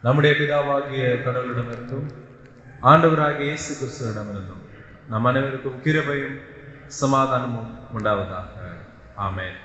நம்முடைய பிதாவாகிய கடவுளிடமிருந்தும் ஆண்டவராகிய இயேசு கிறிஸ்துவிடமிருந்தும் நம் அனைவருக்கும் கிருபையும் சமாதானமும் உண்டாவதாக. ஆமென்.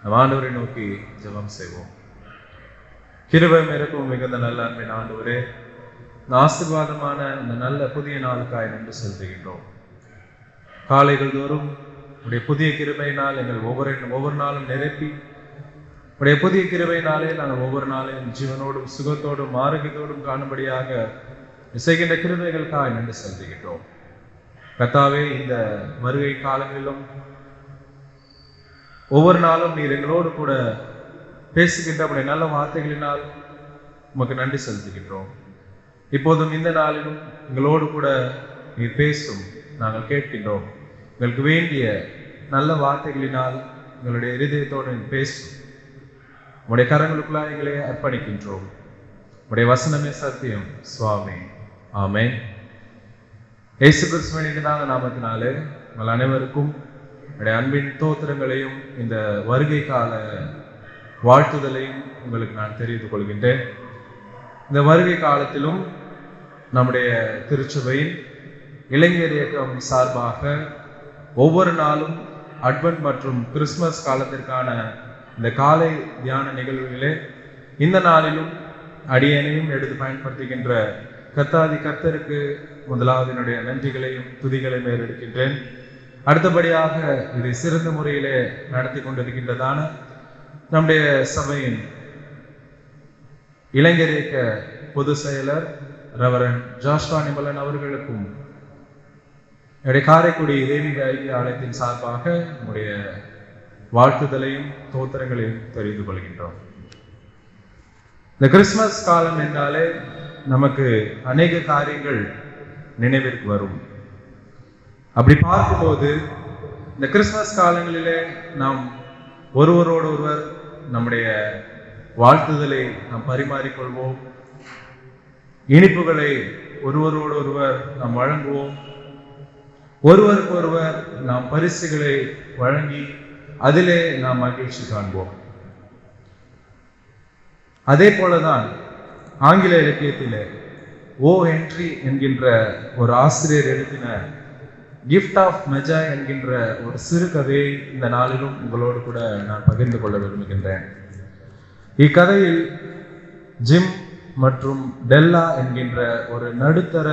நம் ஆண்டவரை நோக்கி ஜெபம் செய்வோம். கிருபையும் இறக்கவும் மிகுந்த நல்ல அன்பின் ஆண்டவரே, இந்த ஆசீர்வாதமான இந்த நல்ல புதிய நாளுக்காய் நன்றி செலுத்துகின்றோம். காலைகள் தோறும் உடைய புதிய கிருபையினால் எங்கள் ஒவ்வொரு நாளும் நிரப்பி, உடைய புதிய கிருபையினாலே நாங்கள் ஒவ்வொரு நாளையும் ஜீவனோடும் சுகத்தோடும் ஆரோக்கியத்தோடும் காணும்படியாக செய்கின்ற கிருபைகளுக்காக நன்றி செலுத்துகின்றோம். கர்த்தாவே, இந்த வருகை காலங்களிலும் ஒவ்வொரு நாளும் நீர் எங்களோடு கூட பேசுகின்ற உடைய நல்ல வார்த்தைகளினால் உமக்கு நன்றி செலுத்துகின்றோம். இப்போதும் இந்த நாளிலும் எங்களோடு கூட நீர் பேசும் நாங்கள் கேட்கின்றோம். எங்களுக்கு வேண்டிய நல்ல வார்த்தைகளினால் எங்களுடைய இருதயத்தோடு பேசும். உடைய கரங்களுக்குள்ளாக எங்களை அர்ப்பணிக்கின்றோம். உடைய வசனமே சத்தியம் சுவாமி. ஆமென். இயேசு கிறிஸ்துவின் நாமத்தினாலே உங்கள் அனைவருக்கும் உடைய அன்பின் தோத்திரங்களையும் இந்த வருகை கால வாழ்த்துதலையும் உங்களுக்கு நான் தெரிவித்துக் கொள்கின்றேன். இந்த வருகை காலத்திலும் நம்முடைய திருச்சபையின் இளைஞர் இயக்கம் சார்பாக ஒவ்வொரு நாளும் அட்வென்ட் மற்றும் கிறிஸ்துமஸ் காலத்திற்கான இந்த காலை தியான நிகழ்வுகளே இந்த நாளிலும் அடியனையும் எடுத்து பயன்படுத்துகின்ற கர்த்தாதி கர்த்தருக்கு முதலாவது என்னுடைய நன்றிகளையும் துதிகளையும் மேலெடுக்கின்றேன். அடுத்தபடியாக இதை சிறந்த முறையிலே நடத்தி கொண்டிருக்கின்றதான நம்முடைய சபையின் இளைஞர் இயக்க பொதுச் செயலர் ரெவரண்ட் ஜாஷ்வா நிமலன் அவர்களுக்கும் என்னுடைய காரைக்குடி தெய்வீக ஐக்கிய ஆலயத்தின் சார்பாக நம்முடைய வாழ்த்துதலையும் தோத்திரங்களையும் தெரிந்து கொள்கின்றோம். இந்த கிறிஸ்துமஸ் காலம் என்றாலே நமக்கு அநேக காரியங்கள் நினைவிற்கு வரும். அப்படி பார்க்கும்போது இந்த கிறிஸ்துமஸ் காலங்களிலே நாம் ஒருவரோடு ஒருவர் நம்முடைய வாழ்த்துதலை நாம் பரிமாறிக்கொள்வோம். இனிப்புகளை ஒருவரோடு ஒருவர் நாம் வழங்குவோம். ஒருவருக்கு ஒருவர் நாம் பரிசுகளை வழங்கி அதிலே நாம் மகிழ்ச்சி காண்போம். அதே போலதான் ஆங்கில இலக்கியத்திலே ஓ ஹென்றி என்கின்ற ஒரு ஆசிரியர் எழுதின கிஃப்ட் ஆஃப் மெஜாய் என்கின்ற ஒரு சிறு கதையை இந்த நாளிலும் உங்களோடு கூட நான் பகிர்ந்து கொள்ள விரும்புகின்றேன். இக்கதையில் ஜிம் மற்றும் டெல்லா என்கின்ற ஒரு நடுத்தர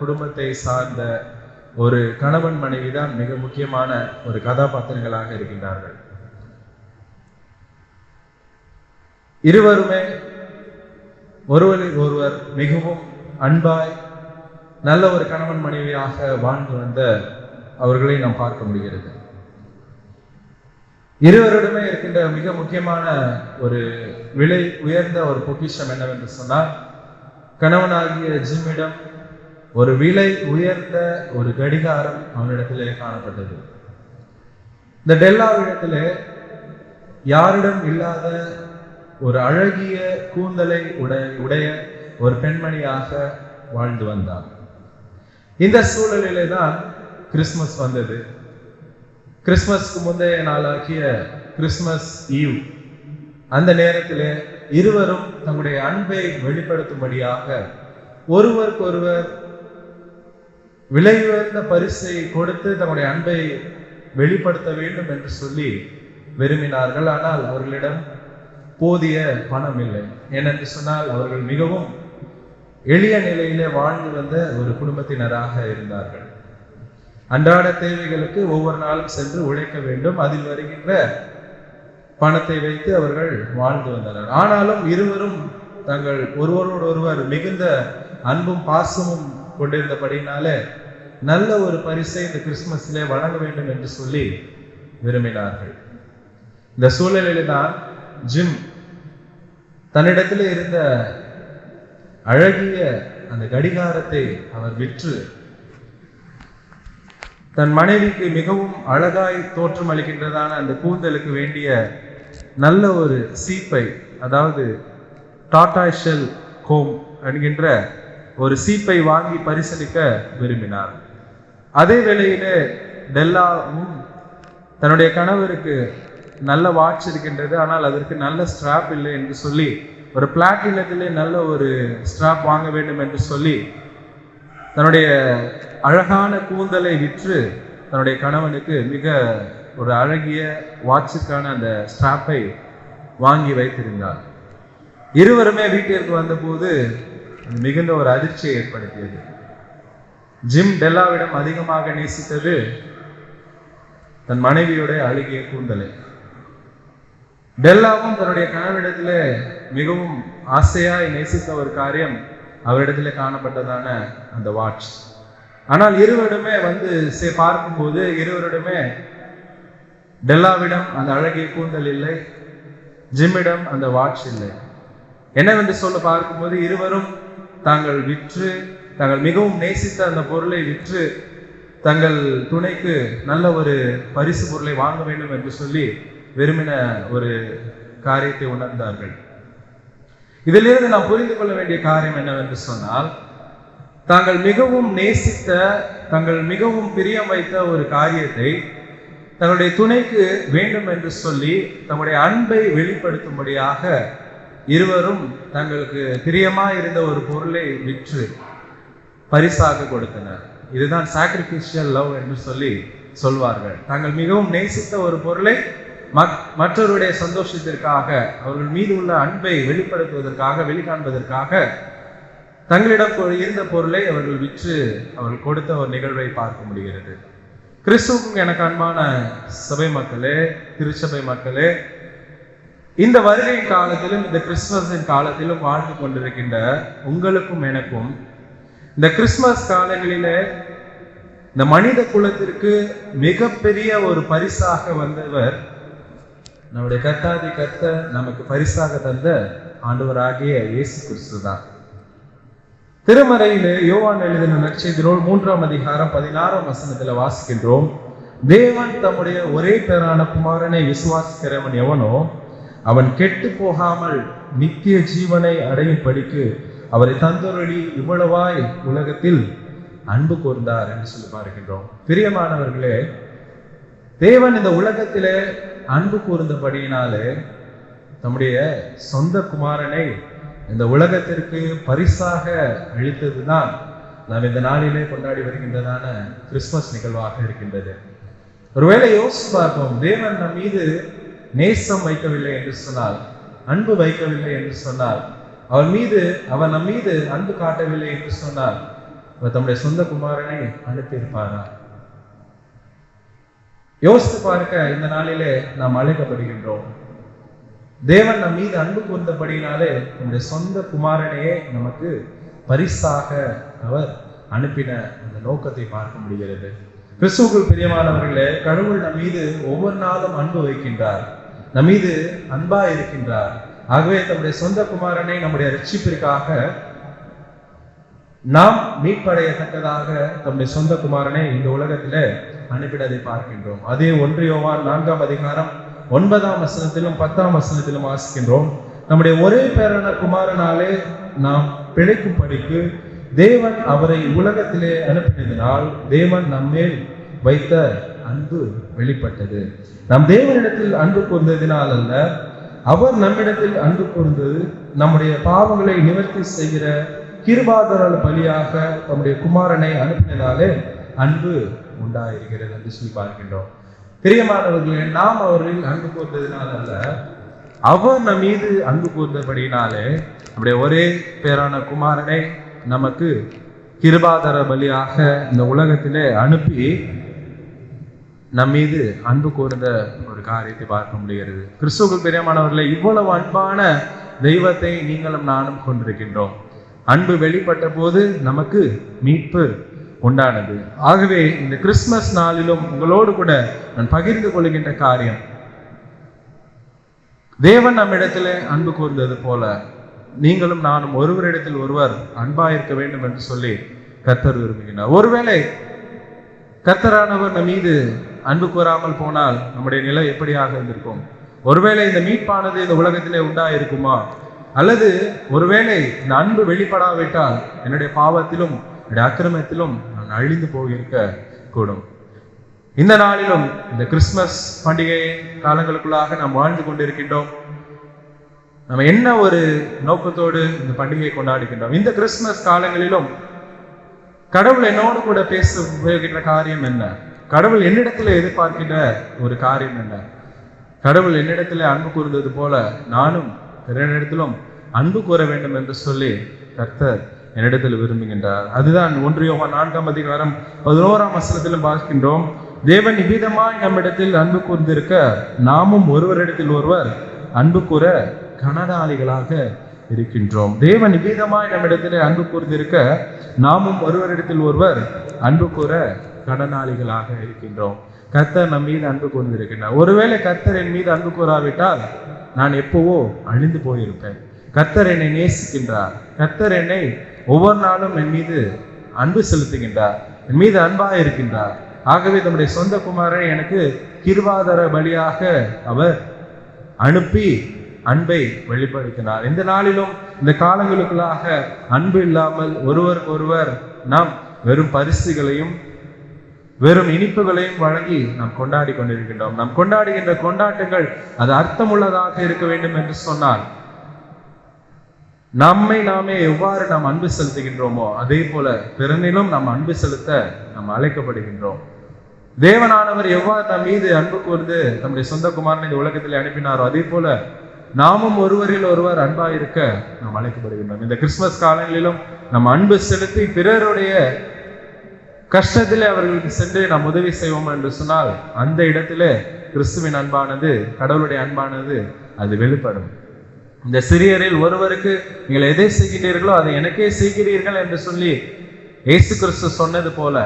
குடும்பத்தை சார்ந்த ஒரு கணவன் மனைவி தான் மிக முக்கியமான ஒரு கதாபாத்திரங்களாக இருக்கின்றார்கள். இருவருமே ஒருவரில் ஒருவர் மிகவும் அன்பாய் நல்ல ஒரு கணவன் மனைவியாக வாழ்ந்து வந்த அவர்களை நாம் பார்க்க முடிகிறது. இருவரிடமே இருக்கின்ற மிக முக்கியமான ஒரு விலை உயர்ந்த ஒரு பொக்கிஷம் என்னவென்று சொன்னால், கணவனாகிய ஜிம்மிடம் ஒரு விலை உயர்ந்த ஒரு கடிகாரம் அவனிடத்திலே காணப்பட்டது. இந்த டெல்லாவிடத்திலே யாரிடம் இல்லாத ஒரு அழகிய கூந்தலை உடைய ஒரு பெண்மணியாக வாழ்ந்து வந்தார். இந்த சூழலிலே தான் கிறிஸ்துமஸ் வந்தது. கிறிஸ்துமஸ்க்கு முந்தைய நாளாகிய கிறிஸ்துமஸ் ஈவ் அந்த நேரத்திலே இருவரும் தங்களுடைய அன்பை வெளிப்படுத்தும்படியாக ஒருவருக்கு ஒருவர் விலை உயர்ந்த பரிசை கொடுத்து தங்களுடைய அன்பை வெளிப்படுத்த வேண்டும் என்று சொல்லி விரும்பினார்கள். ஆனால் அவர்களிடம் போதிய பணம் இல்லை. ஏனென்று சொன்னால் அவர்கள் மிகவும் எளிய நிலையிலே வாழ்ந்து வந்த ஒரு குடும்பத்தினராக இருந்தார்கள். அன்றாட தேவைகளுக்கு ஒவ்வொரு நாளும் சென்று உழைக்க வேண்டும். அதில் வருகின்ற பணத்தை வைத்து அவர்கள் வாழ்ந்து வந்தனர். ஆனாலும் இருவரும் தங்கள் ஒருவரோடு ஒருவர் மிகுந்த அன்பும் பாசமும் கொண்டிருந்தபடினாலே நல்ல ஒரு பரிசை இந்த கிறிஸ்துமஸிலே வழங்க வேண்டும் என்று சொல்லி விரும்பினார்கள். இந்த சூழலில் தான் ஜிம் தன்னிடத்தில் இருந்த அழகிய அந்த கடிகாரத்தை அவர் விற்று தன் மனைவிக்கு மிகவும் அழகாய் தோற்றம் அளிக்கின்றதான அந்த கூந்தலுக்கு வேண்டிய நல்ல ஒரு சீப்பை, அதாவது டாடாய் ஷெல் கோம் என்கின்ற ஒரு சீப்பை வாங்கி பரிசளிக்க விரும்பினார். அதே வேளையிலே டெல்லாவும் தன்னுடைய கணவருக்கு நல்ல வாட்ச் இருக்கின்றது, ஆனால் அதற்கு நல்ல ஸ்ட்ராப் இல்லை என்று சொல்லி ஒரு பிளாட்டினத்திலே நல்ல ஒரு ஸ்ட்ராப் வாங்க வேண்டும் என்று சொல்லி தன்னுடைய அழகான கூந்தலை விற்று தன்னுடைய கணவனுக்கு மிக ஒரு அழகிய வாட்சுக்கான அந்த ஸ்ட்ராப்பை வாங்கி வைத்திருந்தார். இருவருமே வீட்டிற்கு வந்தபோது மிகுந்த ஒரு அதிர்ச்சியை ஏற்படுத்தியது. ஜிம் டெல்லாவிடம் அதிகமாக நேசித்தது தன் மனைவியுடைய அழகிய கூந்தலை. டெல்லாவும் தன்னுடைய கணவனிடத்திலே மிகவும் ஆசையாய் நேசித்த ஒரு காரியம் அவரிடத்திலே காணப்பட்டதான அந்த வாட்ச். ஆனால் இருவருமே பார்க்கும்போது இருவருடமே டெல்லாவிடம் அந்த அழகிய கூந்தல் இல்லை, ஜிம்மிடம் அந்த வாட்ச் இல்லை. என்னவென்று சொல்ல பார்க்கும்போது இருவரும் தாங்கள் மிகவும் நேசித்த அந்த பொருளை விற்று தங்கள் துணைக்கு நல்ல ஒரு பரிசு பொருளை வாங்க வேண்டும் என்று சொல்லி விரும்பின ஒரு காரியத்தை உணர்ந்தார்கள். இதிலிருந்து நாம் புரிந்து கொள்ள வேண்டிய காரியம் என்னவென்று சொன்னால், தாங்கள் மிகவும் நேசித்த, தாங்கள் மிகவும் பிரியம் வைத்த ஒரு காரியத்தை தங்களுடைய துணைக்கு வேண்டும் என்று சொல்லி தங்களுடைய அன்பை வெளிப்படுத்தும்படியாக இருவரும் தங்களுக்கு பிரியமாய் இருந்த ஒரு பொருளை விற்று பரிசாக கொடுத்தனர். இதுதான் சாக்ரிஃபிஷியல் லவ் என்று சொல்லி சொல்வார்கள். தாங்கள் மிகவும் நேசித்த ஒரு பொருளை மற்றவருடைய சந்தோஷத்திற்காக, அவர்கள் மீது உள்ள அன்பை வெளிப்படுத்துவதற்காக, வெளிக்காண்பதற்காக தங்களிடம் இருந்த பொருளை அவர்கள் விற்று அவர்கள் கொடுத்த ஒரு நிகழ்வை பார்க்க முடிகிறது. கிறிஸ்துவுக்கும் எனக்கு அன்பான சபை மக்களே, திருச்சபை மக்களே, இந்த வருகை காலத்திலும் இந்த கிறிஸ்துமஸின் காலத்திலும் வாழ்ந்து கொண்டிருக்கின்ற உங்களுக்கும் எனக்கும் இந்த கிறிஸ்துமஸ் காலங்களிலே இந்த மனித குலத்திற்கு மிகப்பெரிய ஒரு பரிசாக வந்தவர் நம்முடைய கர்த்தாதி கர்த்தர் நமக்கு பரிசாக தந்த ஆண்டவராகிய இயேசு கிறிஸ்து தான். திருமறையிலே யோவான் எழுதின நற்செய்தி நூல் 3ஆம் அதிகாரம் 16ஆம் வசனத்துல வாசிக்கின்றோம். தேவன் தம்முடைய ஒரே பேரான குமாரனை விசுவாசிக்கிறவன் எவனோ அவன் கெட்டு போகாமல் நித்திய ஜீவனை அடையும் படிக்கு அவரை தந்தொருளி இவ்வளவாய் உலகத்தில் அன்பு கூர்ந்தார் என்று சொல்லி பார்க்கின்றோம். பிரியமானவர்களே, தேவன் இந்த உலகத்திலே அன்பு கூர்ந்தபடியினாலே தம்முடைய சொந்த குமாரனை இந்த உலகத்திற்கு பரிசாக அளித்ததுதான் நாம் இந்த நாளிலே கொண்டாடி வருகின்றதான கிறிஸ்துமஸ் நிகழ்வாக இருக்கின்றது. ஒருவேளை யோசித்து பார்ப்போம், தேவன் நம் மீது நேசம் வைக்கவில்லை என்று சொன்னால், அன்பு வைக்கவில்லை என்று சொன்னால், அவர் நம் மீது அன்பு காட்டவில்லை என்று சொன்னால் அவர் தம்முடைய சொந்த குமாரனை அனுப்பியிருப்பாரா? யோசித்து பார்க்க இந்த நாளிலே நாம் அழைக்கப்படுகின்றோம். தேவன் நம் மீது அன்பு கூர்ந்தபடினாலே நம்முடைய சொந்த குமாரனையே நமக்கு பரிசாக அவர் அனுப்பின அந்த நோக்கத்தை பார்க்க முடிகிறது. கிறிஸ்துவுக்குள் பிரியமானவர்களே, கடவுள் நம் மீது ஒவ்வொரு நாளும் அன்பு வைக்கின்றார், நம் மீது அன்பா இருக்கின்றார். ஆகவே தம்முடைய சொந்த குமாரனை நம்முடைய ரட்சிப்பிற்காக நாம் மீட்படையத்தக்கதாக தம்முடைய சொந்த குமாரனை இந்த உலகத்திலே அனுப்பினதை பார்க்கின்றோம். அதே 1 யோவான் 4ஆம் அதிகாரம் 9ஆம் வசனத்திலும் 10ஆம் வசனத்திலும் வாசிக்கின்றோம். நம்முடைய ஒரே பேரான குமாரனாலே நாம் பிழைக்கும் படிக்கு தேவன் அவரை உலகத்திலே அனுப்பினதினால் தேவன் நம்மேல் வைத்த அன்பு வெளிப்பட்டது. நம் தேவனிடத்தில் அன்பு கூர்ந்ததினால் அல்ல, அவர் நம்மிடத்தில் அன்பு கூர்ந்தது நம்முடைய பாவங்களை நிவர்த்தி செய்கிற கிருபாதார பலியாக தம்முடைய குமாரனை அனுப்பினதாலே அன்பு உண்டாயிருக்கிறது என்று சொல்லி பார்க்கின்றோம். பிரியமானவர்களே, நாம் அவரில் அன்பு கூர்ந்ததினால் அல்ல, அவர் நம் மீது அன்பு கூர்ந்தபடினாலே நம்முடைய ஒரே பேரான குமாரனை நமக்கு கிருபாதார பலியாக இந்த உலகத்திலே அனுப்பி நம் மீது அன்பு கூர்ந்த ஒரு காரியத்தை பார்க்க முடிகிறது. கிறிஸ்துவுக்குள் பிரியமானவர்களே, இவ்வளவு அன்பான தெய்வத்தை நீங்களும் நானும் கொண்டிருக்கின்றோம். அன்பு வெளிப்பட்ட போது நமக்கு மீட்பு உண்டானது. ஆகவே இந்த கிறிஸ்துமஸ் நாளிலும் உங்களோடு கூட நான் பகிர்ந்து கொள்கின்ற காரியம், தேவன் நம்மிடத்திலே அன்பு கூர்ந்தது போல நீங்களும் நானும் ஒருவரிடத்தில் ஒருவர் அன்பாயிருக்க வேண்டும் என்று சொல்லி கர்த்தர் விரும்புகிறார். ஒருவேளை கர்த்தரானவர் நம் மீது அன்பு கூறாமல் போனால் நம்முடைய நிலை எப்படியாக இருந்திருக்கும்? ஒருவேளை இந்த மீட்பானது இந்த உலகத்திலே உண்டாயிருக்குமா? அல்லது ஒருவேளை இந்த அன்பு வெளிப்படாவிட்டால் என்னுடைய பாவத்திலும் என்னுடைய அக்கிரமத்திலும் நான் அழிந்து போயிருக்க கூடும். இந்த நாளிலும் இந்த கிறிஸ்துமஸ் பண்டிகை காலங்களுக்குள்ளாக நாம் வாழ்ந்து கொண்டிருக்கின்றோம். நம்ம என்ன ஒரு நோக்கத்தோடு இந்த பண்டிகையை கொண்டாடுகின்றோம்? இந்த கிறிஸ்துமஸ் காலங்களிலும் கடவுள் என்னோடு கூட பேச உபயோகிக்கிற காரியம் என்ன? கடவுள் என்னிடத்துல எதிர்பார்க்கின்ற ஒரு காரியம் என்ன? கடவுள் என்னிடத்துல அன்பு கூர்ந்தது போல நானும் பிறனிடத்திலும் அன்பு கூற வேண்டும் என்று சொல்லி கர்த்தர் என்னிடத்தில் விரும்புகின்றார். அதுதான் 1 யோவான் 4:11 பார்க்கின்றோம். தேவன் இவ்விதமாய் நம்மிடத்தில் அன்பு கூர்ந்திருக்க நாமும் ஒருவரிடத்தில் ஒருவர் அன்பு கூற கடனாளிகளாக இருக்கின்றோம். தேவன் இவ்விதமாய் நம்மிடத்திலே அன்பு கூர்ந்திருக்க நாமும் ஒருவரிடத்தில் ஒருவர் அன்பு கூற கடனாளிகளாக இருக்கின்றோம். கர்த்தர் நம் மீது அன்பு கூர்ந்திருக்கின்றார். ஒருவேளை கர்த்தர் என் மீது அன்பு கூறாவிட்டால் நான் எப்பவோ அழிந்து போயிருப்பேன். கர்த்தர் என்னை நேசிக்கின்றார். கர்த்தர் என்னை ஒவ்வொரு நாளும் என் மீது அன்பு செலுத்துகின்றார், என் மீது அன்பாக இருக்கின்றார். ஆகவே தம்முடைய சொந்த குமாரனை எனக்கு கிருபாதார பலியாக அவர் அனுப்பி அன்பை வெளிப்படுத்தினார். இந்த நாளிலும் இந்த காலங்களுக்குள்ளாக அன்பு இல்லாமல் ஒருவருக்கு ஒருவர் நாம் வெறும் பரிசுகளையும் வெறும் இனிப்புகளையும் வழங்கி நாம் கொண்டாடி கொண்டிருக்கின்றோம். நாம் கொண்டாடுகின்ற கொண்டாட்டங்கள் அது அர்த்தமுள்ளதாக இருக்க வேண்டும் என்று சொன்னால் நம்மை நாமே எவ்வாறு நாம் அன்பு செலுத்துகின்றோமோ அதே போல பிறனிலும் நாம் அன்பு செலுத்த நாம் அழைக்கப்படுகின்றோம். தேவனானவர் எவ்வாறு நம் மீது அன்பு கூர்ந்து நம்முடைய சொந்த குமாரனை இந்த உலகத்தில் அனுப்பினாரோ அதே போல நாமும் ஒருவரில் ஒருவர் அன்பாக இருக்க நாம் அழைக்கப்படுகின்றோம். இந்த கிறிஸ்துமஸ் காலங்களிலும் நாம் அன்பு செலுத்தி பிறருடைய கஷ்டத்திலே அவர்களுக்கு சென்று நாம் உதவி செய்வோம் என்று சொன்னால் அந்த இடத்திலே கிறிஸ்துவின் அன்பானது, கடவுளுடைய அன்பானது அது வெளிப்படும். இந்த சிறியரில் ஒருவருக்கு நீங்கள் எதை செய்கிறீர்களோ அதை எனக்கே செய்கிறீர்கள் என்று சொல்லி இயேசு கிறிஸ்து சொன்னது போல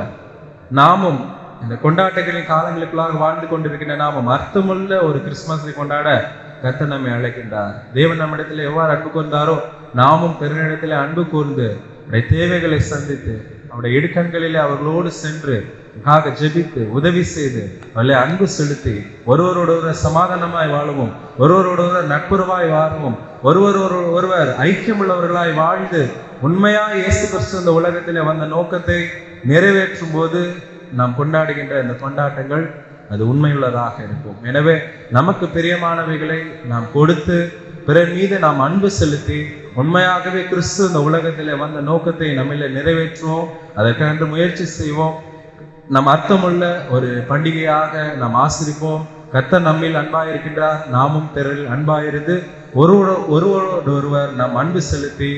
நாமும் இந்த கொண்டாட்டங்களின் காலங்களுக்குள்ளாக வாழ்ந்து கொண்டிருக்கின்ற நாமும் அர்த்தமுள்ள ஒரு கிறிஸ்துமஸை கொண்டாட கர்த்தர் நம்மை அழைக்கின்றார். தேவன் நம்மிடத்தில் எவ்வாறு அன்பு கூர்ந்தாரோ நாமும் பிறனிடத்திலே அன்பு கூர்ந்து அவருடைய தேவைகளை சந்தித்து அவருடைய இடுக்கண்களிலே அவர்களோடு சென்று ஜெபித்து உதவி செய்து அவர்களை அன்பு செலுத்தி ஒருவரோடு சமாதானமாய் வாழவும், ஒருவரோடு நட்புறவாய் வாழவும், ஒருவர் ஐக்கியமுள்ளவர்களாய் வாழ்ந்து உண்மையாய் இயேசு கிறிஸ்து இந்த உலகத்திலே வந்த நோக்கத்தை நிறைவேற்றும் போது நாம் கொண்டாடுகின்ற இந்த கொண்டாட்டங்கள் அது உண்மையுள்ளதாக இருக்கும். எனவே நமக்கு பிரியமானவைகளை நாம் கொடுத்து பிறர் மீது நாம் அன்பு செலுத்தி உண்மையாகவே கிறிஸ்து இந்த உலகத்திலே வந்த நோக்கத்தை நம்மள நிறைவேற்றுவோம். அதற்கென்று முயற்சி செய்வோம். நம் அர்த்தமுள்ள ஒரு பண்டிகையாக நாம் ஆசிரிப்போம். கர்த்தர் நம்மில் அன்பாயிருக்கின்றார், நாமும் பிறரில் அன்பாயிருந்து ஒருவர் நாம் அன்பு செலுத்தி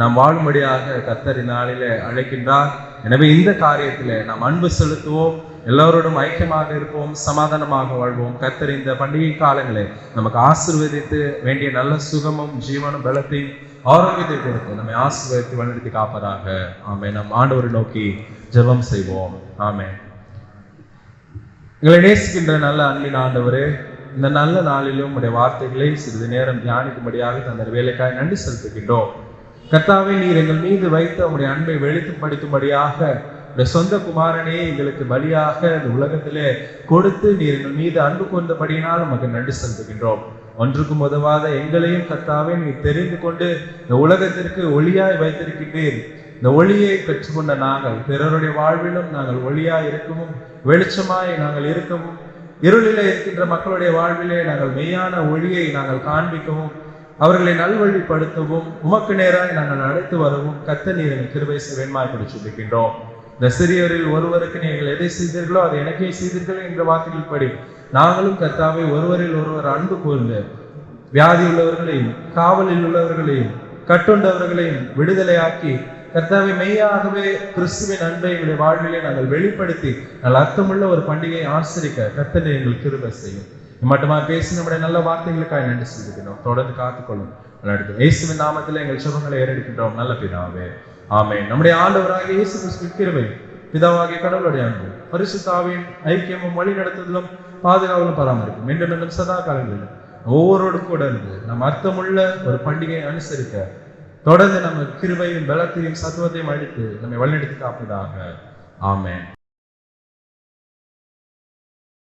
நாம் வாழும்படியாக கர்த்தர் நாளிலே அழைக்கின்றார். எனவே இந்த காரியத்திலே நாம் அன்பு செலுத்துவோம், எல்லோரோடும் ஐக்கியமாக இருப்போம், சமாதானமாக வாழ்வோம். கர்த்தர் இந்த பண்டிகை காலங்களை நமக்கு ஆசீர்வதித்து வேண்டிய நல்ல சுகமும் ஜீவனும் பலத்தையும் ஆரோக்கியத்தை கொடுத்து நம்மை ஆசீர்வதித்து வழிநடத்தி காப்பதாக. ஆமென். நம் ஆண்டவரை நோக்கி ஜெபம் செய்வோம். ஆமென். எங்களை நேசிக்கின்ற நல்ல அன்பின் ஆண்டவரே, இந்த நல்ல நாளிலும் உடைய வார்த்தைகளை சிறிது நேரம் தியானிக்கும்படியாக தந்த வேலைக்காய் நன்றி செலுத்துகின்றோம். கர்த்தாவே, நீர் எங்கள் மீது வைத்த உடைய அன்பை வெளிப்படுத்தும்படியாக உடைய சொந்த குமாரனே எங்களுக்கு பலியாக இந்த உலகத்திலே கொடுத்து நீர் எங்கள் மீது அன்பு கொண்டபடியினால் நமக்கு நன்றி செலுத்துகின்றோம். ஒன்றுக்கும் உதவாத எங்களையும் கர்த்தாவே நீர் தெரிந்து கொண்டு இந்த உலகத்திற்கு ஒளியாய் வைத்திருக்கின்றீர். இந்த ஒளியை பெற்றுக்கொண்ட நாங்கள் பிறருடைய வாழ்விலும் நாங்கள் ஒளியாய் இருக்கவும், வெளிச்சமாய் நாங்கள் இருக்கவும், இருளிலே இருக்கின்ற மக்களுடைய வாழ்விலே நாங்கள் மெய்யான ஒளியை நாங்கள் காண்பிக்கவும், அவர்களை நல்வழிப்படுத்தவும், உமக்கு நேராய் நாங்கள் அழைத்து வரவும் கர்த்தர் நீர் எங்கள் கிருபை வேண்மாய் கொடுத்திருக்கின்றோம். இந்த சிறியரில் ஒருவருக்கு நீங்கள் எதை செய்தீர்களோ அதை எனக்கே செய்தீர்கள் என்ற வார்த்தைகள் படி நாங்களும் கர்த்தாவை ஒருவரில் ஒருவர் அன்பு கூர்ந்து வியாதி உள்ளவர்களையும் காவலில் உள்ளவர்களையும் கட்டுண்டவர்களையும் விடுதலையாக்கி கர்த்தாவை மெய்யாகவே கிறிஸ்துவின் அன்பை எங்களுடைய வாழ்விலே நாங்கள் வெளிப்படுத்தி நல்ல அர்த்தமுள்ள ஒரு பண்டிகையை ஆசிரிக்க கர்த்தர் எங்கள் கிருபை செய்யும். மட்டுமா பேசி நம்முடைய நல்ல வார்த்தைகளுக்காக நன்றி செலுத்துகிறோம். தொடர்ந்து காத்துக்கொள்ளும். இயேசுவின் நாமத்தில் எங்கள் சுபங்களை ஏறெடுக்கின்றோம் நல்ல பிதாவே. ஆமென். நம்முடைய ஆண்டவராகிய இயேசு கிறிஸ்துவின் கிருபை, பிதாவாகிய கடவுளுடைய அன்பு, பரிசுத்த ஆவியின் ஐக்கியமும் வழி நடத்துதலும் பாதுகாவலும் பராமரிக்கும் மீண்டும் சதா காலங்களில் ஒவ்வொருவரும் கூட இருந்து நம் அர்த்தமுள்ள ஒரு பண்டிகையை அனுசரிக்க தொடர்ந்து நம்ம கிருபையும் பலத்தையும் சத்துவத்தையும் அளித்து நம்மை வழிநடத்தி காப்பதாக. ஆமென்.